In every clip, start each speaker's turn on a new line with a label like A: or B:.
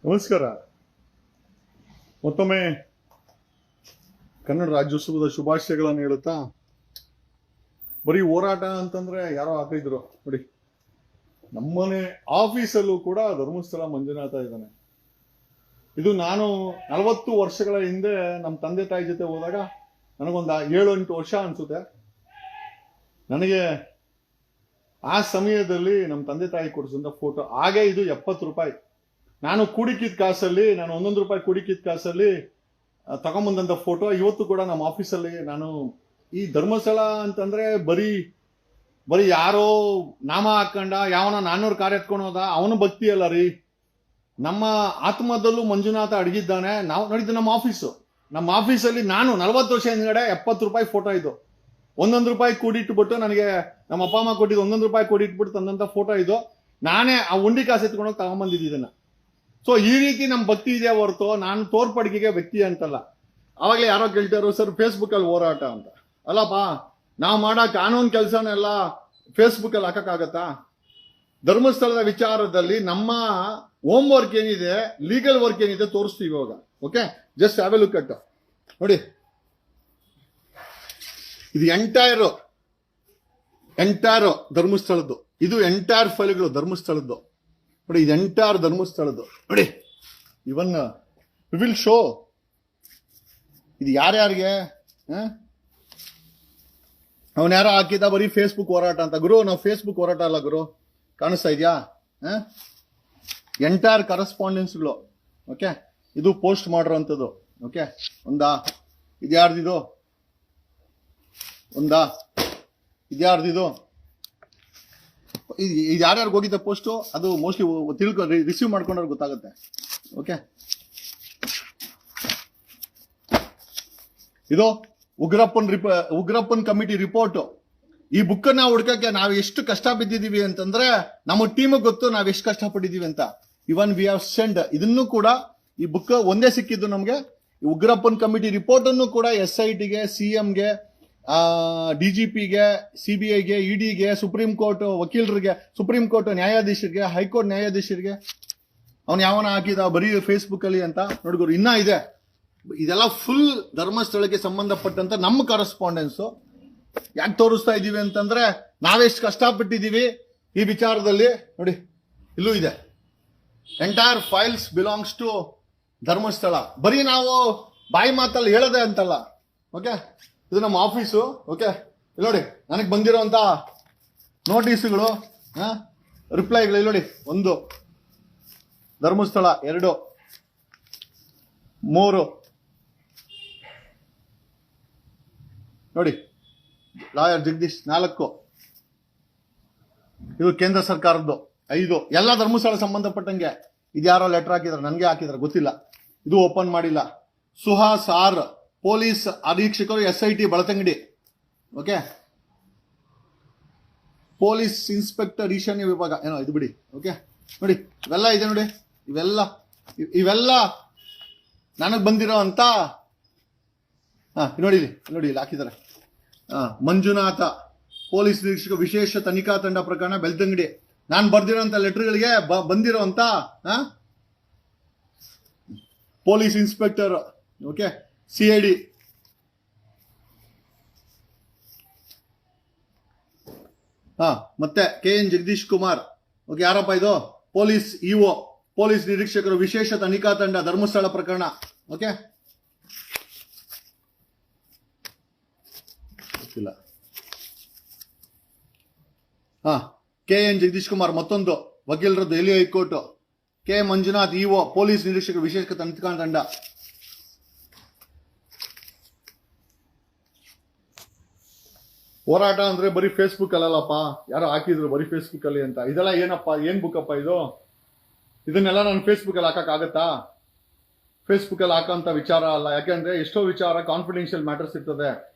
A: ನಮಸ್ಕಾರ. ಮತ್ತೊಮ್ಮೆ ಕನ್ನಡ ರಾಜ್ಯೋತ್ಸವದ ಶುಭಾಶಯಗಳನ್ನು ಹೇಳುತ್ತಾ, ಬರೀ ಹೋರಾಟ ಅಂತಂದ್ರೆ ಯಾರೋ ಹಾಕಿದ್ರು ನೋಡಿ, ನಮ್ಮನೆ ಆಫೀಸಲ್ಲೂ ಕೂಡ ಧರ್ಮಸ್ಥಳ ಮಂಜುನಾಥ ಇದ್ದಾನೆ. ಇದು ನಾನು 40 ವರ್ಷಗಳ ಹಿಂದೆ ನಮ್ಮ ತಂದೆ ತಾಯಿ ಜೊತೆ ಹೋದಾಗ ನನಗೊಂದು 7-8 ವರ್ಷ ಅನ್ಸುತ್ತೆ. ನನಗೆ ಆ ಸಮಯದಲ್ಲಿ ನಮ್ಮ ತಂದೆ ತಾಯಿ ಕೊಡಿಸಿದ ಫೋಟೋ, ಹಾಗೆ ಇದು 70 ರೂಪಾಯಿ. ನಾನು ಕೂಡಿಕಿದ ಕಾಸಲ್ಲಿ, ನಾನು 1 ರೂಪಾಯಿ ಕೂಡಿಕಿದ ಕಾಸಲ್ಲಿ ತಗೊಂಬಂದಂತ ಫೋಟೋ ಇವತ್ತು ಕೂಡ ನಮ್ಮ ಆಫೀಸಲ್ಲಿ. ನಾನು ಈ ಧರ್ಮಸ್ಥಳ ಅಂತಂದ್ರೆ ಬರೀ ಯಾರೋ ನಾಮ ಹಾಕೊಂಡ ಯಾವನ 400 ಕಾರ್ ಎತ್ಕೊಂಡು ಹೋದ ಅವನು ಭಕ್ತಿ ಅಲ್ಲ ರೀ. ನಮ್ಮ ಆತ್ಮದಲ್ಲೂ ಮಂಜುನಾಥ ಅಡಗಿದ್ದಾನೆ. ನಾವು ನೋಡಿದ್ದು ನಮ್ಮ ಆಫೀಸಲ್ಲಿ ನಾನು 40 ವರ್ಷ ಹಿಂದ್ಗಡೆ 70 ರೂಪಾಯಿ ಫೋಟೋ ಇದು. 1 ರೂಪಾಯಿ ಕೂಡಿಟ್ಬಿಟ್ಟು, ನನಗೆ ನಮ್ಮ ಅಪ್ಪ ಅಮ್ಮ ಕೊಟ್ಟಿದ್ದು 1 ರೂಪಾಯಿ ಕೂಡಿಟ್ಬಿಟ್ಟು ತಂದಂತ ಫೋಟೋ ಇದು. ನಾನೇ ಆ ಉಂಡಿ ಕಾಸು ಎತ್ಕೊಂಡೋಗಿ ತಗೊಂಬಂದಿದ್ದನ್ನ. ಸೊ ಈ ರೀತಿ ನಮ್ಮ ಭಕ್ತಿ ಇದೆ ಹೊರತು ನಾನು ತೋರ್ಪಡಿಕೆಗೆ ವ್ಯಕ್ತಿ ಅಂತಲ್ಲ. ಅವಾಗಲೇ ಯಾರೋ ಕೇಳ್ತಾರೋ, ಸರ್ ಫೇಸ್ಬುಕ್ ಅಲ್ಲಿ ಹೋರಾಟ ಅಂತ. ಅಲ್ಲಪ್ಪ, ನಾವು ಮಾಡೋ ಕಾನೂನು ಕೆಲಸನೆಲ್ಲ ಫೇಸ್ಬುಕ್ ಅಲ್ಲಿ ಹಾಕಕ್ಕಾಗತ್ತಾ? ಧರ್ಮಸ್ಥಳದ ವಿಚಾರದಲ್ಲಿ ನಮ್ಮ ಹೋಮ್ ವರ್ಕ್ ಏನಿದೆ, ಲೀಗಲ್ ವರ್ಕ್ ಏನಿದೆ ತೋರಿಸ್ತೀವಿ ಇವಾಗ. Okay, just have A look at. ನೋಡಿ, ಇದು ಎಂಟೈರ್ ಧರ್ಮಸ್ಥಳದ್ದು. ಇದು ಎಂಟೈರ್ ಫೈಲ್ಗಳು ಧರ್ಮಸ್ಥಳದ್ದು. ನೋಡಿ, ಇದು ಎಂಟೈರ್ ಧರ್ಮಸ್ಥಳದ್ದು. ನೋಡಿ, ಇವನ್ ವಿಲ್ ಶೋ. ಇದು ಯಾರ್ಯಾರಿಗೆ ಅವನ್ ಯಾರೋ ಹಾಕಿದ ಬರೀ ಫೇಸ್ಬುಕ್ ಹೋರಾಟ ಅಂತ. ಗುರು, ನಾವು ಫೇಸ್ಬುಕ್ ಹೋರಾಟ ಅಲ್ಲ ಗುರು, ಕಾಣಿಸ್ತಾ ಇದೆಯಾ? ಎಂಟೈರ್ ಕರೆಸ್ಪಾಂಡೆನ್ಸ್ಗಳು. ಓಕೆ, ಇದು ಪೋಸ್ಟ್ ಮಾಡಿರೋಂಥದ್ದು. ಓಕೆ, ಇದ್ಯಾರ್ದಿದು? ಇದ್ಯಾರ್ದಿದು? ಇದು ಯಾರ್ಯಾರಿಗೆ ಹೋಗಿದ್ದ ಪೋಸ್ಟು, ಅದು ಮೋಸ್ಟ್ಲಿ ರಿಸೀವ್ ಮಾಡ್ಕೊಂಡ್ರೆ ಗೊತ್ತಾಗುತ್ತೆ. ಓಕೆ, ಇದು ಉಗ್ರಪ್ಪನ್ ಕಮಿಟಿ ರಿಪೋರ್ಟ್. ಈ ಬುಕ್ ನ ಹುಡ್ಕಕ್ಕೆ ನಾವು ಎಷ್ಟು ಕಷ್ಟ ಬಿದ್ದಿದೀವಿ ಅಂತಂದ್ರೆ ನಮ್ಮ ಟೀಮ್ ಗೊತ್ತು ನಾವು ಎಷ್ಟು ಕಷ್ಟಪಟ್ಟಿದೀವಿ ಅಂತ. ಇವನ್ ವಿ ಹ್ಯಾವ್ ಸೆಂಡ್ ಇದನ್ನು ಕೂಡ, ಈ ಬುಕ್ ಒಂದೇ ಸಿಕ್ಕಿದ್ದು ನಮ್ಗೆ. ಉಗ್ರಪ್ಪನ್ ಕಮಿಟಿ ರಿಪೋರ್ಟ್ ಅನ್ನು ಕೂಡ SITಗೆ, CMಗೆ, DGPಗೆ, CBIಗೆ, EDಗೆ, ಸುಪ್ರೀಂ ಕೋರ್ಟ್ ವಕೀಲರಿಗೆ, ಸುಪ್ರೀಂ ಕೋರ್ಟ್ ನ್ಯಾಯಾಧೀಶರಿಗೆ, ಹೈಕೋರ್ಟ್ ನ್ಯಾಯಾಧೀಶರಿಗೆ ಅವನು ಯಾವನ ಹಾಕಿದ ಬರೀ ಫೇಸ್ಬುಕ್ ಅಲ್ಲಿ ಅಂತ ನೋಡ್ಗೋರು. ಇನ್ನ ಇದೆ, ಇದೆಲ್ಲ ಫುಲ್ ಧರ್ಮಸ್ಥಳಕ್ಕೆ ಸಂಬಂಧಪಟ್ಟಂತ ನಮ್ಮ ಕರೆಸ್ಪಾಂಡೆನ್ಸ್. ಯಾಕೆ ತೋರಿಸ್ತಾ ಇದೀವಿ ಅಂತಂದ್ರೆ ನಾವೆಷ್ಟು ಕಷ್ಟಪಟ್ಟಿದೀವಿ ಈ ವಿಚಾರದಲ್ಲಿ. ನೋಡಿ, ಇಲ್ಲೂ ಇದೆ. Entire files belongs to Dharmasthala. ಬರೀ ನಾವು ಬಾಯಿ ಮಾತಲ್ಲಿ ಹೇಳದೆ ಅಂತಲ್ಲ. ಓಕೆ, ಇದು ನಮ್ಮ ಆಫೀಸು. ಓಕೆ, ಇಲ್ಲಿ ನೋಡಿ, ನನಗೆ ಬಂದಿರೋಂತ ನೋಟಿಸ್ಗಳು, ರಿಪ್ಲೈಗಳು ಇಲ್ಲಿ ನೋಡಿ. 1 ಧರ್ಮಸ್ಥಳ, 2, 3 ನೋಡಿ, ಲಾಯರ್ ಜಗದೀಶ್ 4, ಇದು ಕೇಂದ್ರ ಸರ್ಕಾರದ್ದು 5, ಎಲ್ಲ ಧರ್ಮಸ್ಥಳ ಸಂಬಂಧಪಟ್ಟಂಗೆ. ಇದ್ಯಾರೋ ಲೆಟರ್ ಹಾಕಿದಾರೆ, ನನಗೆ ಹಾಕಿದಾರೆ ಗೊತ್ತಿಲ್ಲ. ಇದು ಓಪನ್ ಮಾಡಿಲ್ಲ. ಸುಹಾಸ್ R, ಪೊಲೀಸ್ ಅಧೀಕ್ಷಕರು, SIT Belthangady. Okay, police inspector ಈಶಾನ್ಯ ವಿಭಾಗ, ಏನೋ ಇದು ಬಿಡಿ. ಓಕೆ, ನೋಡಿ, ಇವೆಲ್ಲ ಇದೆ ನೋಡಿ. ಇವೆಲ್ಲ ನನಗೆ ಬಂದಿರೋ ಅಂತ. ನೋಡಿ ಇಲ್ಲಿ ಹಾಕಿದ್ದಾರೆ. ಮಂಜುನಾಥ, ಪೊಲೀಸ್ ನಿರೀಕ್ಷಕ, ವಿಶೇಷ ತನಿಖಾ ತಂಡ ಪ್ರಕರಣ, ಬೆಳ್ತಂಗಡಿ. ನಾನು ಬರ್ದಿರೋಂಥ ಲೆಟರ್ಗಳಿಗೆ ಬಂದಿರೋ ಅಂತ ಪೊಲೀಸ್ ಇನ್ಸ್ಪೆಕ್ಟರ್. Okay, CID. ಮತ್ತೆ KN ಜಗದೀಶ್ ಕುಮಾರ್. ಓಕೆ, ಯಾರಪ್ಪ ಇದು? ಪೊಲೀಸ್ EO, ಪೊಲೀಸ್ ನಿರೀಕ್ಷಕರು, ವಿಶೇಷ ತನಿಖಾ ತಂಡ, ಧರ್ಮಸ್ಥಳ ಪ್ರಕರಣ. ಓಕೆ, ಗೊತ್ತಿಲ್ಲ. KN ಜಗದೀಶ್ ಕುಮಾರ್ ಮತ್ತೊಂದು ವಕೀಲರದ್ದು, Delhi high court. K Manjunath EO, police ನಿರೀಕ್ಷಕರು, ವಿಶೇಷ ತನಿಖಾ ತಂಡ. ಹೋರಾಟ ಅಂದ್ರೆ ಬರೀ ಫೇಸ್ಬುಕ್ ಅಲ್ಲಪ್ಪ, ಯಾರೋ ಹಾಕಿದ್ರು ಬರೀ ಫೇಸ್ಬುಕ್ ಅಲ್ಲಿ ಅಂತ. ಇದೆಲ್ಲ ಏನಪ್ಪ, ಏನ್ ಬುಕ್ಕಪ್ಪ ಇದು? ಇದನ್ನೆಲ್ಲ ನಾನು ಫೇಸ್ಬುಕ್ ಅಲ್ಲಿ ಹಾಕಕ್ಕಾಗತ್ತಾ? ಫೇಸ್ಬುಕ್ ಅಲ್ಲಿ ಹಾಕೋಂತ ವಿಚಾರ ಅಲ್ಲ. ಯಾಕೆಂದ್ರೆ ಎಷ್ಟೋ ವಿಚಾರ ಕಾನ್ಫಿಡೆನ್ಷಿಯಲ್ ಮ್ಯಾಟರ್ಸ್ ಇರ್ತದೆ.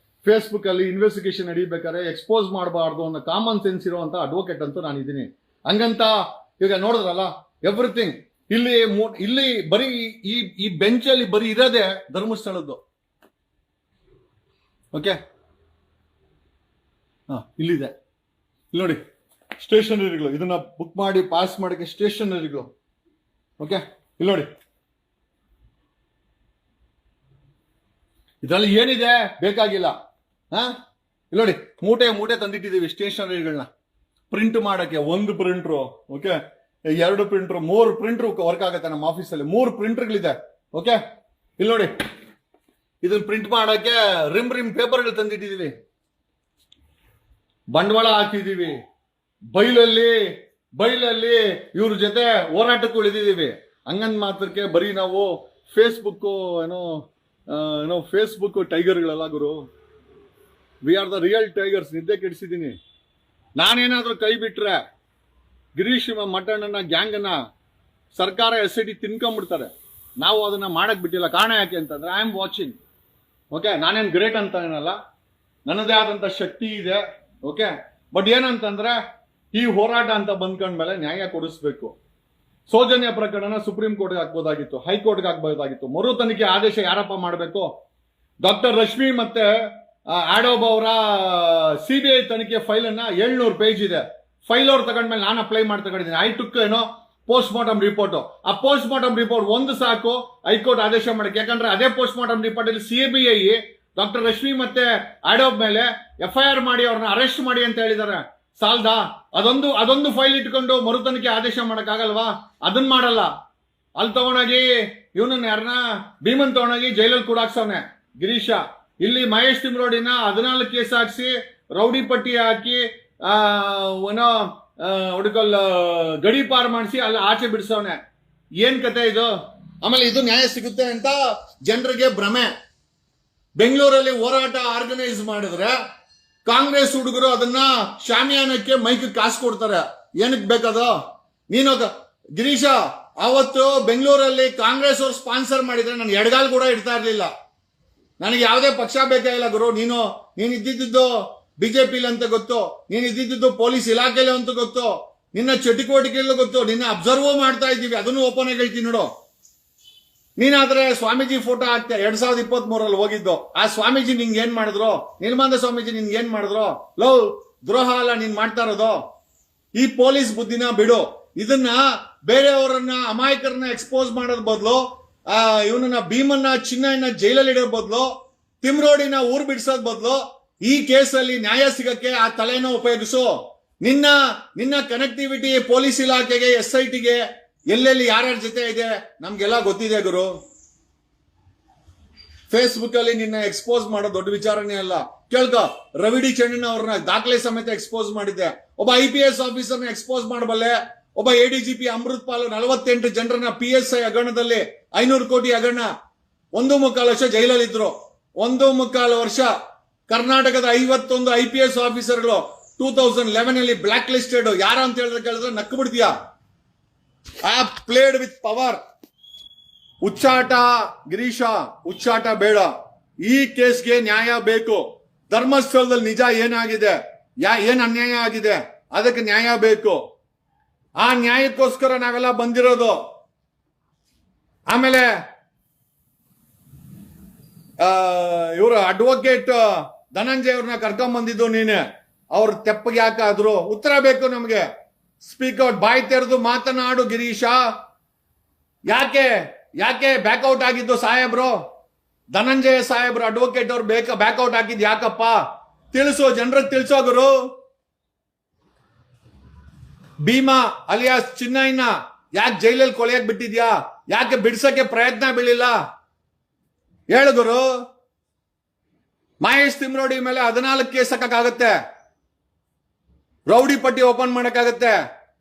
A: ಫೇಸ್ಬುಕ್ ಅಲ್ಲಿ ಇನ್ವೆಸ್ಟಿಗೇಷನ್ ನಡೀಬೇಕಾದ್ರೆ ಎಕ್ಸ್ಪೋಸ್ ಮಾಡಬಾರ್ದು ಅನ್ನೋ ಕಾಮನ್ ಸೆನ್ಸ್ ಇರುವಂತ ಅಡ್ವೊಕೇಟ್ ಅಂತೂ ನಾನು ಇದ್ದೀನಿ. ಹಂಗಂತ ಈಗ ನೋಡಿದ್ರಲ್ಲ, ಎವ್ರಿಥಿಂಗ್ ಇಲ್ಲಿ ಬರೀ ಈ ಬೆಂಚ್ ಅಲ್ಲಿ ಬರೀ ಇರೋದೇ ಧರ್ಮಸ್ಥಳದ್ದು. ಓಕೆ, ಇಲ್ಲಿದೆ, ಇಲ್ಲಿ ನೋಡಿ, ಸ್ಟೇಷನರಿಗಳು. ಇದನ್ನ ಬುಕ್ ಮಾಡಿ ಪಾಸ್ ಮಾಡಕ್ಕೆ ಸ್ಟೇಷನರಿಗಳು. ಓಕೆ, ಇಲ್ಲಿ ನೋಡಿ, ಇದ್ರಲ್ಲಿ ಏನಿದೆ ಬೇಕಾಗಿಲ್ಲ. ಇಲ್ಲಿ ನೋಡಿ, ಮೂಟೆ ಮೂಟೆ ತಂದಿಟ್ಟಿದೀವಿ ಸ್ಟೇಷನರಿಗಳನ್ನ ಪ್ರಿಂಟ್ ಮಾಡಕ್ಕೆ. ಒಂದು printer, okay, 2 printer, 3 printer work ಆಗುತ್ತೆ ನಮ್ಮ ಆಫೀಸಲ್ಲಿ. 3 ಪ್ರಿಂಟರ್ಗಳಿದೆ. ಓಕೆ, ಇಲ್ಲಿ ನೋಡಿ, ಇದನ್ನ ಪ್ರಿಂಟ್ ಮಾಡಕ್ಕೆ ರಿಮ್ ಪೇಪರ್ಗಳು ತಂದಿಟ್ಟಿದೀವಿ, ಬಂಡವಾಳ ಹಾಕಿದೀವಿ, ಬೈಲಲ್ಲಿ ಇವ್ರ ಜೊತೆ ಹೋರಾಟಕ್ಕೆ ಉಳಿದಿದ್ದೀವಿ. ಹಂಗಂದ್ ಮಾತ್ರಕ್ಕೆ ಬರೀ ನಾವು ಫೇಸ್ಬುಕ್ ಏನೋ ಫೇಸ್ಬುಕ್ ಟೈಗರ್ಗಳೆಲ್ಲ ಗುರು. We are the real tigers. ನಿದ್ದೆ ಕೆಡಿಸಿದ್ದೀನಿ. ನಾನೇನಾದ್ರೂ ಕೈ ಬಿಟ್ರೆ ಗಿರೀಶ್ ಮಟ್ಟಣ್ಣನ ಗ್ಯಾಂಗನ್ನ ಸರ್ಕಾರ SIT ತಿನ್ಕೊಂಡ್ಬಿಡ್ತಾರೆ. ನಾವು ಅದನ್ನ ಮಾಡಕ್ ಬಿಟ್ಟಿಲ್ಲ. ಕಾರಣ ಯಾಕೆ ಅಂತಂದ್ರೆ ಐ ಆಮ್ ವಾಚಿಂಗ್. ಓಕೆ, ನಾನೇನ್ ಗ್ರೇಟ್ ಅಂತ ಏನಲ್ಲ, ನನ್ನದೇ ಆದಂತ ಶಕ್ತಿ ಇದೆ. ಓಕೆ, ಬಟ್ ಏನಂತಂದ್ರೆ ಈ ಹೋರಾಟ ಅಂತ ಬಂದ್ಕೊಂಡ್ಮೇಲೆ ನ್ಯಾಯ ಕೊಡಿಸ್ಬೇಕು. ಸೌಜನ್ಯ ಪ್ರಕರಣ ಸುಪ್ರೀಂ ಕೋರ್ಟ್ಗೆ ಹಾಕ್ಬೋದಾಗಿತ್ತು, ಹೈಕೋರ್ಟ್ಗೆ ಹಾಕ್ಬೋದಾಗಿತ್ತು. ಮರು ತನಿಖೆ ಆದೇಶ ಯಾರಪ್ಪ ಮಾಡಬೇಕು? ಡಾಕ್ಟರ್ ರಶ್ಮಿ ಮತ್ತೆ ಆಡೋಬ್ ಅವರ CBI ತನಿಖೆ ಫೈಲ್ ಅನ್ನ 700 ಪೇಜ್ ಇದೆ. ಫೈಲ್ ಅವ್ರು ತಗೊಂಡ್ಮೇಲೆ ನಾನು ಅಪ್ಲೈ ಮಾಡಿ ತಗೊಂಡಿದ್ದೀನಿ. I took post mortem report. ಆ ಪೋಸ್ಟ್ ಮಾರ್ಟಮ್ ರಿಪೋರ್ಟ್ ಒಂದು ಸಾಕು ಹೈಕೋರ್ಟ್ ಆದೇಶ ಮಾಡಕ್ಕೆ. ಯಾಕಂದ್ರೆ ಅದೇ ಪೋಸ್ಟ್ ಮಾರ್ಟಮ್ ರಿಪೋರ್ಟ್ ಅಲ್ಲಿ CBI ಡಾಕ್ಟರ್ ರಶ್ಮಿ ಮತ್ತೆ ಆಡೋಬ್ ಮೇಲೆ FIR ಮಾಡಿ ಅವ್ರನ್ನ ಅರೆಸ್ಟ್ ಮಾಡಿ ಅಂತ ಹೇಳಿದ್ದಾರೆ. ಸಾಲ್ದಾ? ಅದೊಂದು ಫೈಲ್ ಇಟ್ಕೊಂಡು ಮರು ತನಿಖೆ ಆದೇಶ ಮಾಡಕ್ಕಾಗಲ್ವಾ? ಅದನ್ನ ಮಾಡಲ್ಲ. ಅಲ್ಲಿ ತಗೊಂಡೋಗಿ ಇವನನ್ನ ಯಾರನ್ನ ಭೀಮನ್ ತಗೊಂಡೋಗಿ ಜೈಲಲ್ಲಿ ಕೂಡಾಕ್ಸವ್ನೆ ಗಿರೀಶ. ಇಲ್ಲಿ ಮಹೇಶ್ ತಿಮ್ರೋಡಿನ 14 ಕೇಸ್ ಹಾಕ್ಸಿ ರೌಡಿ ಪಟ್ಟಿ ಹಾಕಿ ಹುಡುಕಲ್ ಗಡಿ ಪಾರ್ ಮಾಡಿಸಿ ಅಲ್ಲಿ ಆಚೆ ಬಿಡಿಸವನೆ. ಏನ್ ಕತೆ ಇದು? ಆಮೇಲೆ ಇದು ನ್ಯಾಯ ಸಿಗುತ್ತೆ ಅಂತ ಜನರಿಗೆ ಭ್ರಮೆ. ಬೆಂಗಳೂರಲ್ಲಿ ಹೋರಾಟ ಆರ್ಗನೈಸ್ ಮಾಡಿದ್ರೆ ಕಾಂಗ್ರೆಸ್ ಹುಡುಗರು ಅದನ್ನ ಶಾಮಿಯಾನಕ್ಕೆ ಮೈಕ್ ಕಾಸು ಕೊಡ್ತಾರೆ. ಏನಕ್ಕೆ ಬೇಕದು? ನೀನು ಗಿರೀಶ, ಅವತ್ತು ಬೆಂಗಳೂರಲ್ಲಿ ಕಾಂಗ್ರೆಸ್ ಅವ್ರು ಸ್ಪಾನ್ಸರ್ ಮಾಡಿದ್ರೆ ನಾನು ಎಡಗಾಲ್ ಕೂಡ ಇಡ್ತಾ ಇರ್ಲಿಲ್ಲ. ನನಗೆ ಯಾವುದೇ ಪಕ್ಷ ಬೇಕಾಗಿಲ್ಲ ಗುರು. ನೀನು ಇದ್ದಿದ್ದು ಬಿಜೆಪಿಲಿ ಅಂತ ಗೊತ್ತು, ನೀನು ಇದ್ದಿದ್ದು ಪೊಲೀಸ್ ಇಲಾಖೆಲಿ ಅಂತ ಗೊತ್ತು, ನಿನ್ನ ಚಟುವಟಿಕೆಯಲ್ಲೂ ಗೊತ್ತು, ನಿನ್ನ ಅಬ್ಸರ್ವ್ ಮಾಡ್ತಾ ಇದ್ದೀವಿ. ಅದನ್ನು ಓಪನ್ ಆಗಿ ಹೇಳ್ತೀನಿ ನೋಡು. ನೀನಾದ್ರೆ ಸ್ವಾಮೀಜಿ ಫೋಟೋ ಹಾಕ್ತೆ 2023 ಹೋಗಿದ್ದು. ಆ ಸ್ವಾಮೀಜಿ ನಿಂಗೆ ಏನ್ ಮಾಡಿದ್ರು? ನಿರ್ಮಾಂಧ ಸ್ವಾಮೀಜಿ ನಿನ್ಗೆ ಏನ್ ಮಾಡಿದ್ರು? ದ್ರೋಹ ಅಲ್ಲ ನೀನ್ ಮಾಡ್ತಾ ಇರೋದು. ಈ ಪೊಲೀಸ್ ಬುದ್ಧಿನ ಬಿಡು. ಇದನ್ನ ಬೇರೆಯವರನ್ನ ಅಮಾಯಕರನ್ನ ಎಕ್ಸ್ಪೋಸ್ ಮಾಡೋದ್ ಬದಲು, ಇವನನ್ನ ಭೀಮನ್ನ ಚಿನ್ನಯನ್ನ ಜೈಲಲ್ಲಿ ಇಡೋ ಬದಲು, ತಿಮ್ರೋಡಿನ ಊರ್ ಬಿಡಿಸೋದ್ ಬದಲು ಈ ಕೇಸಲ್ಲಿ ನ್ಯಾಯ ಸಿಗಕ್ಕೆ ಆ ತಲೆನ ಉಪಯೋಗಿಸು. ನಿನ್ನ ಕನೆಕ್ಟಿವಿಟಿ ಪೊಲೀಸ್ ಇಲಾಖೆಗೆ, SITಗೆ ಎಲ್ಲೆಲ್ಲಿ ಯಾರ್ಯಾರ ಜೊತೆ ಇದೆ ನಮ್ಗೆಲ್ಲ ಗೊತ್ತಿದೆ ಗುರು. ಫೇಸ್ಬುಕ್ ಅಲ್ಲಿ ನಿನ್ನ ಎಕ್ಸ್ಪೋಸ್ ಮಾಡೋ ದೊಡ್ಡ ವಿಚಾರನೇ ಅಲ್ಲ. ಕೇಳ್ಕೊ, ರವಿಡಿ ಚಂಡನ್ ಅವ್ರನ್ನ ದಾಖಲೆ ಸಮೇತ ಎಕ್ಸ್ಪೋಸ್ ಮಾಡಿದ್ದೆ. ಒಬ್ಬ IPS ಆಫೀಸರ್ನ ಎಕ್ಸ್ಪೋಸ್ ಮಾಡಬಲ್ಲೆ. ಒಬ್ಬ ADGP ಅಮೃತ್ ಪಾಲ್ 48 ಜನರನ್ನ PSI ಹಗರಣದಲ್ಲಿ 500 ಕೋಟಿ ಹಗರಣ 1.25 ವರ್ಷ ಜೈಲಲ್ಲಿ ಇದ್ರು. 1.25 ವರ್ಷ. ಕರ್ನಾಟಕದ 51 IPS ಆಫೀಸರ್ಗಳು 2011 ಅಲ್ಲಿ ಬ್ಲಾಕ್ ಲಿಸ್ಟೆಡ್. ಯಾರ ಅಂತ ಕೇಳಿದ್ರೆ ನಕ್ಕು ಬಿಡ್ತೀಯಾ? I played with power. ಉಚ್ಚಾಟ ಗಿರೀಶ, ಉಚ್ಚಾಟ ಬೇಡ. ಈ ಕೇಸ್ಗೆ ನ್ಯಾಯ ಬೇಕು. ಧರ್ಮಸ್ಥಳದಲ್ಲಿ ನಿಜ ಏನಾಗಿದೆ, ಏನ್ ಅನ್ಯಾಯ ಆಗಿದೆ, ಅದಕ್ಕೆ ನ್ಯಾಯ ಬೇಕು. ಆ ನ್ಯಾಯಕ್ಕೋಸ್ಕರ ನಾವೆಲ್ಲ ಬಂದಿರೋದು. ಆಮೇಲೆ ಇವರು ಅಡ್ವೊಕೇಟ್ ಧನಂಜಯ ಅವ್ರನ್ನ ಕರ್ಕೊಂಡ್ ಬಂದಿದ್ದು ನೀನೆ. ಅವ್ರ ತೆಪ್ಪಗೆ ಯಾಕಾದ್ರು ಉತ್ತರ ಬೇಕು ನಮ್ಗೆ. ಸ್ಪೀಕ್ ಔಟ್, ಬಾಯಿ ತೆರೆದು ಮಾತನಾಡು ಗಿರೀಶ. ಯಾಕೆ ಬ್ಯಾಕ್ಔಟ್ ಆಗಿದ್ದು ಸಾಹೇಬ್ರು? ಧನಂಜಯ ಸಾಹೇಬ್ರು ಅಡ್ವೊಕೇಟ್ ಅವ್ರು ಬ್ಯಾಕ್ಔಟ್ ಆಗಿದ್ ಯಾಕಪ್ಪ? ತಿಳಿಸೋ, ಜನರಿಗೆ ತಿಳಿಸೋ ಗುರು. ಭೀಮಾ ಅಲಿಯಾಸ್ ಚಿನ್ನಯ್ಯನ ಯಾಕೆ ಜೈಲಲ್ಲಿ ಕೊಳೆಯಕ್ ಬಿಟ್ಟಿದ್ಯಾ? ಯಾಕೆ ಬಿಡ್ಸಕ್ಕೆ ಪ್ರಯತ್ನ ಬೀಳಿಲ್ಲ? ಹೇಳು ಗುರು. ಮಹೇಶ್ ತಿಮ್ರೋಡಿ ಮೇಲೆ 14 ಕೇಸ್ ಹಾಕಕ್ಕಾಗತ್ತೆ, ರೌಡಿ ಪಟ್ಟಿ ಓಪನ್ ಮಾಡಕ್ಕಾಗತ್ತೆ,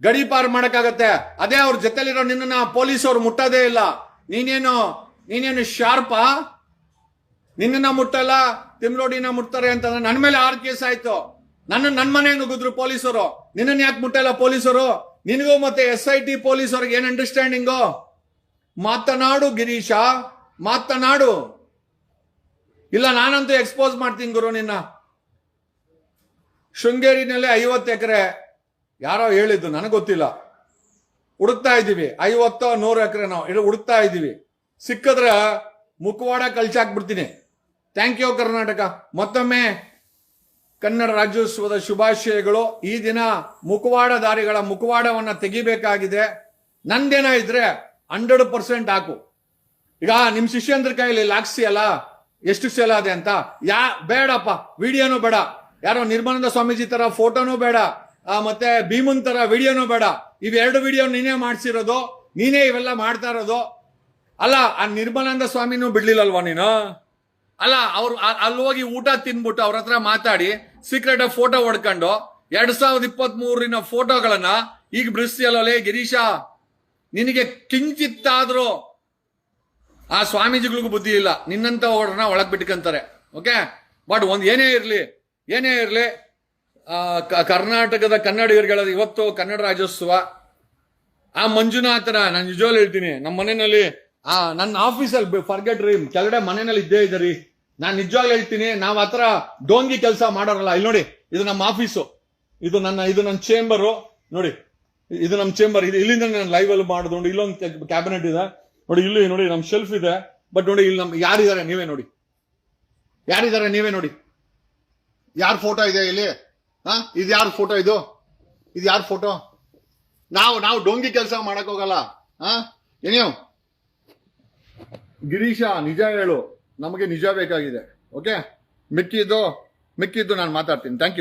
A: ಗಡಿ ಪಾರ್ ಮಾಡಕ್ಕಾಗತ್ತೆ. ಅದೇ ಅವ್ರ ಜೊತೆಲಿರೋ ನಿನ್ನ ಪೊಲೀಸ್ ಅವ್ರು ಮುಟ್ಟೋದೇ ಇಲ್ಲ. ನೀನೇನು ಶಾರ್ಪಾ? ನಿನ್ನ ಮುಟ್ಟಲ್ಲ, ತಿಮ್ರೋಡಿನ ಮುಟ್ತಾರೆ ಅಂತಂದ್ರೆ ನನ್ನ ಮೇಲೆ 6 ಕೇಸ್ ಆಯ್ತು. ನನ್ನ ಮನೆಗೆ ನುಗ್ಗಿದ್ರು ಪೊಲೀಸರು. ನಿನ್ನ ಯಾಕೆ ಮುಟ್ಟಲ್ಲ ಪೊಲೀಸರು? ನಿನಗೂ ಮತ್ತೆ SIT ಪೊಲೀಸರಿಗೆ ಏನ್ ಅಂಡರ್ಸ್ಟ್ಯಾಂಡಿಂಗು? ಮಾತನಾಡು ಗಿರೀಶ, ಮಾತನಾಡು. ಇಲ್ಲ ನಾನಂತೂ ಎಕ್ಸ್ಪೋಸ್ ಮಾಡ್ತೀನಿ ಗುರು ನಿನ್ನ. ಶೃಂಗೇರಿನಲ್ಲಿ 50 ಎಕರೆ ಯಾರೋ ಹೇಳಿದ್ದು ನನಗೆ ಗೊತ್ತಿಲ್ಲ. ಹುಡುಕ್ತಾ ಇದ್ದೀವಿ. 50-100 ಎಕರೆ ನಾವು ಹುಡುಕ್ತಾ ಇದ್ದೀವಿ. ಸಿಕ್ಕಿದ್ರೆ ಮುಖವಾಡ ಕಳ್ಚಾಕ್ಬಿಡ್ತೀನಿ. Thank you Karnataka. ಮತ್ತೊಮ್ಮೆ ಕನ್ನಡ ರಾಜ್ಯೋತ್ಸವದ ಶುಭಾಶಯಗಳು. ಈ ದಿನ ಮುಖವಾಡಧಾರಿಗಳ ಮುಖವಾಡವನ್ನ ತೆಗಿಬೇಕಾಗಿದೆ. ನಂದೇನ ಇದ್ರೆ 100% ಹಾಕು. ಈಗ ನಿಮ್ ಶಿಷ್ಯಂದ್ರ ಕೈಯಲ್ಲಿ ಲಾಕ್ಸಿ ಅಲ್ಲ, ಎಷ್ಟು ಸೇಲ್ ಅದೆ ಅಂತ ಬೇಡಪ್ಪ, ವಿಡಿಯೋನು ಬೇಡ, ಯಾರೋ ನಿರ್ಮಲಾನಂದ ಸ್ವಾಮೀಜಿ ತರ ಫೋಟೋನು ಬೇಡ, ಮತ್ತೆ ಭೀಮನ್ ತರ ವಿಡಿಯೋನು ಬೇಡ. ಇವೆರಡು ವಿಡಿಯೋ ನೀನೇ ಮಾಡ್ಸಿರೋದು, ನೀನೇ ಇವೆಲ್ಲ ಮಾಡ್ತಾ ಇರೋದು. ಅಲ್ಲ, ಆ ನಿರ್ಮಲಾನಂದ ಸ್ವಾಮಿನೂ ಬಿಡ್ಲಿಲ್ಲಲ್ವಾ ನೀನು? ಅಲ್ಲ, ಅವ್ರು ಅಲ್ಲಿ ಹೋಗಿ ಊಟ ತಿನ್ಬಿಟ್ಟು ಅವ್ರ ಹತ್ರ ಮಾತಾಡಿ ಸೀಕ್ರೆಟ್ ಆಗಿ ಫೋಟೋ ಹೊಡ್ಕೊಂಡು 2023 ಫೋಟೋಗಳನ್ನ ಈಗ ಬಿಡಿಸ್ತಿಯಲ್ಲೇ ಗಿರೀಶ. ನಿನಗೆ ಕಿಂಚಿತ್ತಾದ್ರೂ ಆ ಸ್ವಾಮೀಜಿಗಳಿಗೂ ಬುದ್ಧಿ ಇಲ್ಲ, ನಿನ್ನಂತ ಅವ್ರನ್ನ ಒಳಗ್ ಬಿಟ್ಕೊಂತಾರೆ. ಓಕೆ, ಬಟ್ ಏನೇ ಇರ್ಲಿ ಕರ್ನಾಟಕದ ಕನ್ನಡಿಗರುಗಳ ಇವತ್ತು ಕನ್ನಡ ರಾಜ್ಯೋತ್ಸವ. ಆ ಮಂಜುನಾಥನ ನಾನು ನಿಜವಾಗ್ಲೂ ಹೇಳ್ತೀನಿ, ನಮ್ಮ ಮನೆಯಲ್ಲಿ ನನ್ನ ಆಫೀಸಲ್ಲಿ ಫರ್ಗೆಟ್ ರೀ, ಕೆಳಗಡೆ ಮನೆಯಲ್ಲಿ ಇದ್ದೇ ಇದ್ದರಿ. ನಾನು ನಿಜವಾಗ್ಲೂ ಹೇಳ್ತೀನಿ, ನಾವ್ ಹತ್ರ ಡೋಂಗಿ ಕೆಲಸ ಮಾಡೋರಲ್ಲ. ಇಲ್ಲಿ ನೋಡಿ, ಇದು ನಮ್ಮ ಆಫೀಸು, ಇದು ನನ್ನ ಚೇಂಬರು ನೋಡಿ, ಇದು ನಮ್ಮ ಚೇಂಬರ್. ಇಲ್ಲಿಂದ ನಾನು ಲೈವ್ ಅಲ್ಲಿ ಮಾಡಿದ್ರು. ಇಲ್ಲೊಂದು ಕ್ಯಾಬಿನೆಟ್ ಇದೆ ನೋಡಿ, ಇಲ್ಲಿ ನೋಡಿ ನಮ್ ಶೆಲ್ಫ್ ಇದೆ. ಬಟ್ ನೋಡಿ, ಇಲ್ಲಿ ಯಾರಿದ್ದಾರೆ ನೀವೇ ನೋಡಿ, ಯಾರ ಫೋಟೋ ಇದೆ ಇಲ್ಲಿ? ಇದು ಯಾರ ಫೋಟೋ? ಇದು ಯಾರ ಫೋಟೋ? ನಾವು ಡೋಂಗಿ ಕೆಲಸ ಮಾಡಕ್ ಹೋಗಲ್ಲ. ಏನೇವ್ ಗಿರೀಶ, ನಿಜ ಹೇಳು, ನಮಗೆ ನಿಜ ಬೇಕಾಗಿದೆ. ಓಕೆ, ಮಿಕ್ಕಿದ್ದು ನಾನು ಮಾತಾಡ್ತೀನಿ. Thank you.